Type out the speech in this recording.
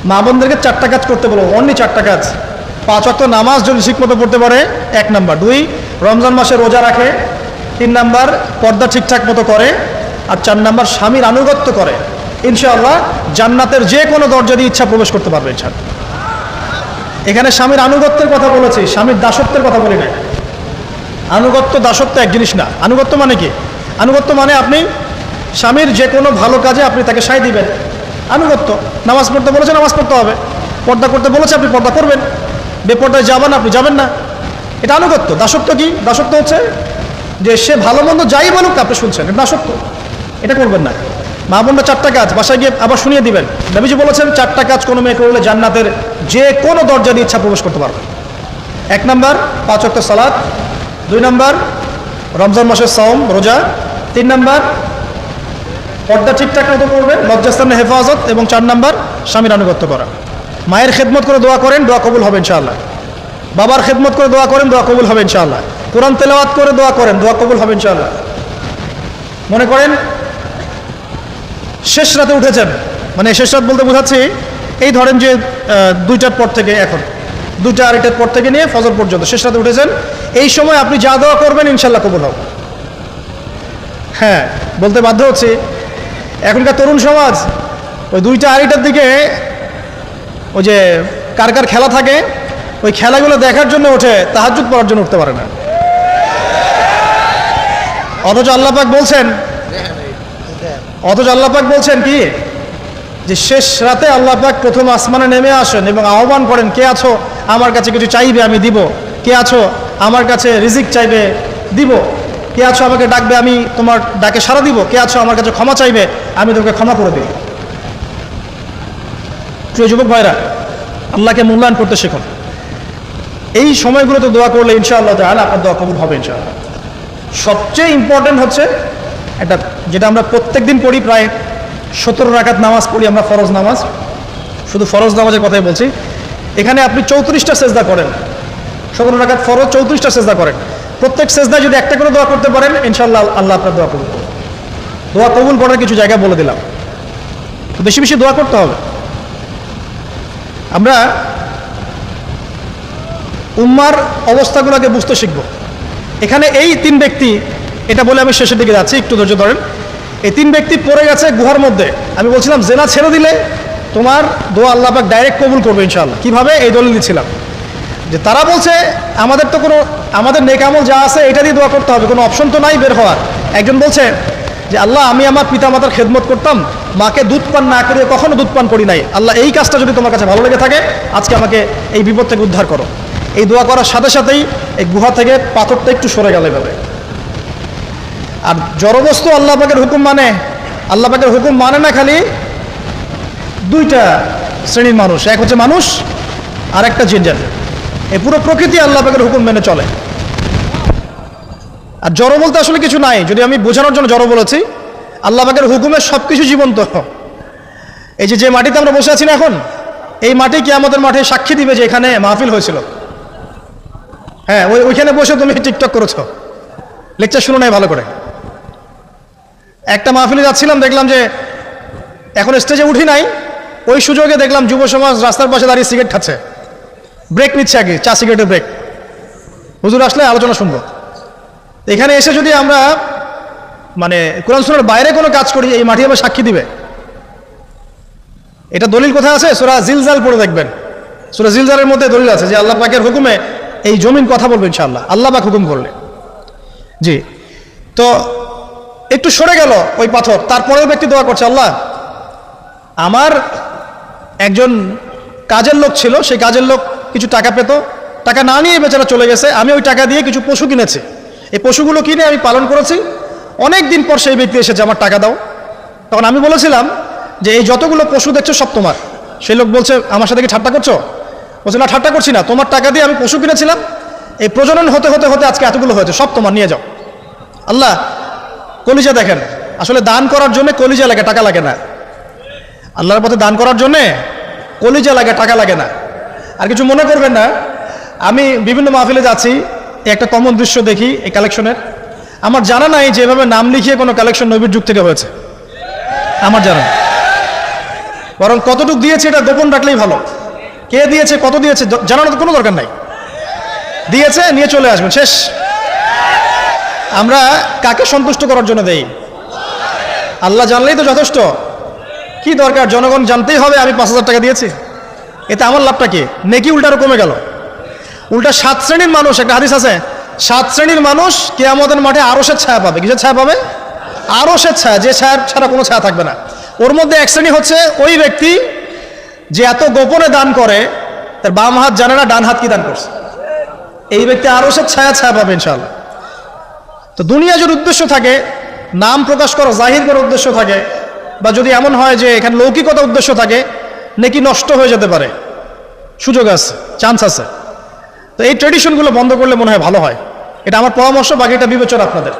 মা বোনদেরকে 4টা কাজ করতে বলবো, অনলি 4টা কাজ। 5 ওয়াক্ত নামাজ যদি ঠিকমতো পড়তে পারে 1 নাম্বার, 2 রমজান মাসে রোজা রাখে, 3 নাম্বার পর্দা ঠিকঠাক মতো করে, আর 4 নাম্বার স্বামীর আনুগত্য করে, ইনশাআল্লাহ জান্নাতের যে কোনো দরজা দিয়ে ইচ্ছা প্রবেশ করতে পারবে ইনশাআল্লাহ। এখানে স্বামীর আনুগত্যের কথা বলেছি, স্বামীর দাসত্বের কথা বলি না। আনুগত্য দাসত্ব এক জিনিস না। আনুগত্য মানে কি? আনুগত্য মানে আপনি স্বামীর যে কোনো ভালো কাজে আপনি তাকে সায় দিবেন, আনুগত্য। নামাজ পড়তে বলেছে নামাজ পড়তে হবে, পর্দা করতে বলেছে আপনি পর্দা করবেন, বেপর্দায় যাবেন আপনি যাবেন না, এটা আনুগত্য। দাসত্ব কি? দাসত্ব হচ্ছে যে সে ভালো মন্দ যাই বলুক আপনি শুনছেন, এটা দাসত্ব, এটা করবেন না। মা বোনরা 4টা কাজ বাসায় গিয়ে আবার শুনিয়ে দিবেন। নবীজি বলেছেন 4টা কাজ কোনো মেয়ে করলে জান্নাতের যে কোনো দরজা দিয়ে ইচ্ছা প্রবেশ করতে পারবে। 1 নাম্বার 5 ওয়াক্ত সালাত, 2 নাম্বার রমজান মাসের সাওম রোজা, 3 নাম্বার পর্দা ঠিকঠাক মতো করবেন, লজ্জাস্থানের হেফাজত, এবং 4 নাম্বার স্বামীর আনুগত্য করা। মায়ের খেদমত করে দোয়া করেন, দোয়া কবুল হবে ইনশাআল্লাহ। বাবার খেদমত করে দোয়া করেন, দোয়া কবুল হবে ইনশাআল্লাহ। কোরআন তেলাওয়াত করে দোয়া করেন, দোয়া কবুল হবে ইনশাআল্লাহ। মনে করেন শেষ রাতে উঠেছেন, মানে শেষ রাত বলতে বোঝাচ্ছি এই ধরেন যে 2টার পর থেকে, এখন 2টা 2:30টার পর থেকে নিয়ে ফজর পর্যন্ত শেষ রাতে উঠেছেন, এই সময় আপনি যা দোয়া করবেন ইনশাআল্লাহ কবুল হবে। হ্যাঁ, বলতে বাধ্য হচ্ছি, এখনকার তরুণ সমাজ ওই 2টা 2:30টার দিকে ওই যে কার কার খেলা থাকে ওই খেলাগুলো দেখার জন্য ওঠে, তাহাজ্জুদ পড়ার জন্য উঠতে পারে না। অথচ আল্লাহ পাক বলছেন কি, যে শেষ রাতে আল্লাহ পাক প্রথম আসমানে নেমে আসেন এবং আহ্বান করেন, কে আছো আমার কাছে কিছু চাইবে আমি দিব, কে আছো আমার কাছে রিজিক চাইবে দিব, কে আছো আমাকে ডাকবে আমি তোমার ডাকে সাড়া দিব, কে আছো আমার কাছে ক্ষমা চাইবে আমি তোমাকে ক্ষমা করে দিই। প্রিয় যুবক ভাইরা, আল্লাহকে মূল্যায়ন করতে শিখুন। এই সময়গুলোতে দোয়া করলে ইনশাআল্লাহ তাআলা আপনার দোয়া কবুল হবে ইনশাআল্লাহ। সবচেয়ে ইম্পর্টেন্ট হচ্ছে এটা, যেটা আমরা প্রত্যেক দিন পড়ি, প্রায় 17 রাকাত নামাজ পড়ি আমরা, ফরজ নামাজ, শুধু ফরজ নামাজের কথাই বলছি। এখানে আপনি 34টা সেজদা করেন, 17 রাকাত ফরজ, 34টা সেজদা করেন। প্রত্যেক সেজদায় যদি একটা করে দোয়া করতে পারেন ইনশাআল্লাহ আল্লাহ আপনার দোয়া কবুল করবেন। দোয়া কবুল করার কিছু জায়গা বলে দিলাম, তো বেশি বেশি দোয়া করতে হবে। আমরা উম্মার অবস্থাগুলোকে বুঝতে শিখব। এখানে এই 3 ব্যক্তি, এটা বলে আমি শেষের দিকে যাচ্ছি, একটু ধৈর্য ধরেন। এই 3 ব্যক্তি পড়ে গেছে গুহার মধ্যে। আমি বলছিলাম জেনা ছেড়ে দিলে তোমার দোয়া আল্লাহ পাক ডাইরেক্ট কবুল করবে ইনশাআল্লাহ। কিভাবে? এই দলিল দিচ্ছিলাম যে তারা বলছে আমাদের তো কোনো, আমাদের নেক আমল যা আছে এটা দিয়ে দোয়া করতে হবে, কোনো অপশন তো নাই বের হওয়ার। একজন বলছে যে আল্লাহ আমি আমার পিতা মাতার খেদমত করতাম, মাকে দুধ পান না করিয়ে কখনো দুধ পান করি নাই, আল্লাহ এই কাজটা যদি তোমার কাছে ভালো লেগে থাকে আজকে আমাকে এই বিপদ থেকে উদ্ধার করো। এই দোয়া করার সাথে সাথেই এই গুহা থেকে পাথরটা একটু সরে গেল এভাবে। আর জড়বস্তু আল্লাহ পাকের হুকুম মানে, আল্লাহ পাকের হুকুম মানে না খালি 2টা শ্রেণীর মানুষ, এক হচ্ছে মানুষ আর একটা জিন জাতি। এই পুরো প্রকৃতি আল্লাহ পাকের হুকুম মেনে চলে। আর জড় বলতে আসলে কিছু নাই, যদি আমি বোঝানোর জন্য জড় বলেছি, আল্লাহ পাকের হুকুমে সবকিছু জীবন্ত। এই যে মাটিতে আমরা বসে আছি না এখন, এই মাটি কিয়ামতের মাঠে সাক্ষী দিবে যে এখানে মাহফিল হয়েছিল। হ্যাঁ, ওইখানে বসে তুমি টিকটক করেছো, লেকচার শুনো নাই ভালো করে। একটা মাহফিলে যাচ্ছিলাম, দেখলাম যে এখন স্টেজে উঠি নাই, ওই সুযোগে দেখলাম যুব সমাজ রাস্তার পাশে দাঁড়িয়ে সিগারেট খাচ্ছে, ব্রেক নিচ্ছে আগে, চা সিগারেটের ব্রেক। হুজুর আসলে আলোচনা শুনবো। এখানে এসে যদি আমরা মানে কোরআন সুন্নাহর বাইরে কোনো কাজ করি, এই মাটি আবার সাক্ষী দিবে। এটা দলিল কোথায় আছে? সূরা জিলজাল পড়ে দেখবেন। সূরা জিলজালের মধ্যে দলিল আছে যে আল্লাহ পাকের হুকুমে এই জমিন কথা বলবে ইনশাআল্লাহ, আল্লাহ পাক হুকুম করলে। জি, তো একটু সরে গেল ওই পাথর, তারপরেও ব্যক্তি দোয়া করছে, আল্লাহ আমার একজন কাজের লোক ছিল, সেই কাজের লোক কিছু টাকা পেত, টাকা না নিয়ে বেচারা চলে গেছে, আমি ওই টাকা দিয়ে কিছু পশু কিনেছি, এই পশুগুলো কিনে আমি পালন করেছি, অনেক দিন পর সেই ব্যক্তি এসেছে আমার টাকা দাও। তখন আমি বলেছিলাম যে এই যতগুলো পশু দেখছো সব তোমার। সেই লোক বলছে আমার সাথে কি ঠাট্টা করছো? বলছে না, ঠাট্টা করছি না, তোমার টাকা দিয়ে আমি পশু কিনেছিলাম, এই প্রজনন হতে হতে হতে আজকে এতগুলো হয়েছে, সব তোমার, নিয়ে যাও। আল্লাহ কলিজা দেখেন, আসলে দান করার জন্য কলিজা লাগে, টাকা লাগে না। আল্লাহর পথে দান করার জন্যে কলিজা লাগে, টাকা লাগে না। আর কিছু মনে করবেন না, আমি বিভিন্ন মাহফিলে যাচ্ছি, একটা কমন দৃশ্য দেখি এই কালেকশনের। আমার জানা নাই যে এভাবে নাম লিখিয়ে কোনো কালেকশন নবীর যুগ থেকে হয়েছে, আমার জানা। বরং কতটুকু দিয়েছে এটা গোপন রাখলেই ভালো। কে দিয়েছে, কত দিয়েছে জানানোর তো কোনো দরকার নাই। দিয়েছে, নিয়ে চলে আসবেন, শেষ। আমরা কাকে সন্তুষ্ট করার জন্য দেই? আল্লাহ জানলেই তো যথেষ্ট। কি দরকার জনগণ জানতেই হবে আমি 5,000 টাকা দিয়েছি? এতে আমার লাভটা কি? নেকি উল্টারও কমে গেল। উল্টা 7 শ্রেণীর মানুষ, একটা হাদিস আছে, 7 শ্রেণীর মানুষ কিয়ামতের মাঠে আরশের ছায়া পাবে। কিসের ছায়া পাবে? আরশের ছায়া, যে ছায়া ছাড়া কোনো ছায়া থাকবে না। ওর মধ্যে এক শ্রেণী হচ্ছে ওই ব্যক্তি যে এত গোপনে দান করে, তার বাম হাত জানে না ডান হাত কি দান করছে। এই ব্যক্তি আরশের ছায়া পাবে ইনশাআল্লাহ। তো দুনিয়া যদি উদ্দেশ্য থাকে, নাম প্রকাশ করা জাহির করার উদ্দেশ্য থাকে, বা যদি এমন হয় যে এখানে লৌকিকতা উদ্দেশ্য থাকে, নেকি নষ্ট হয়ে যেতে পারে, সুযোগ আছে, চান্স আছে। তো এই ট্রেডিশনগুলো বন্ধ করলে মনে হয় ভালো হয়। এটা আমার পরামর্শ, বাকিটা বিবেচনা আপনাদের।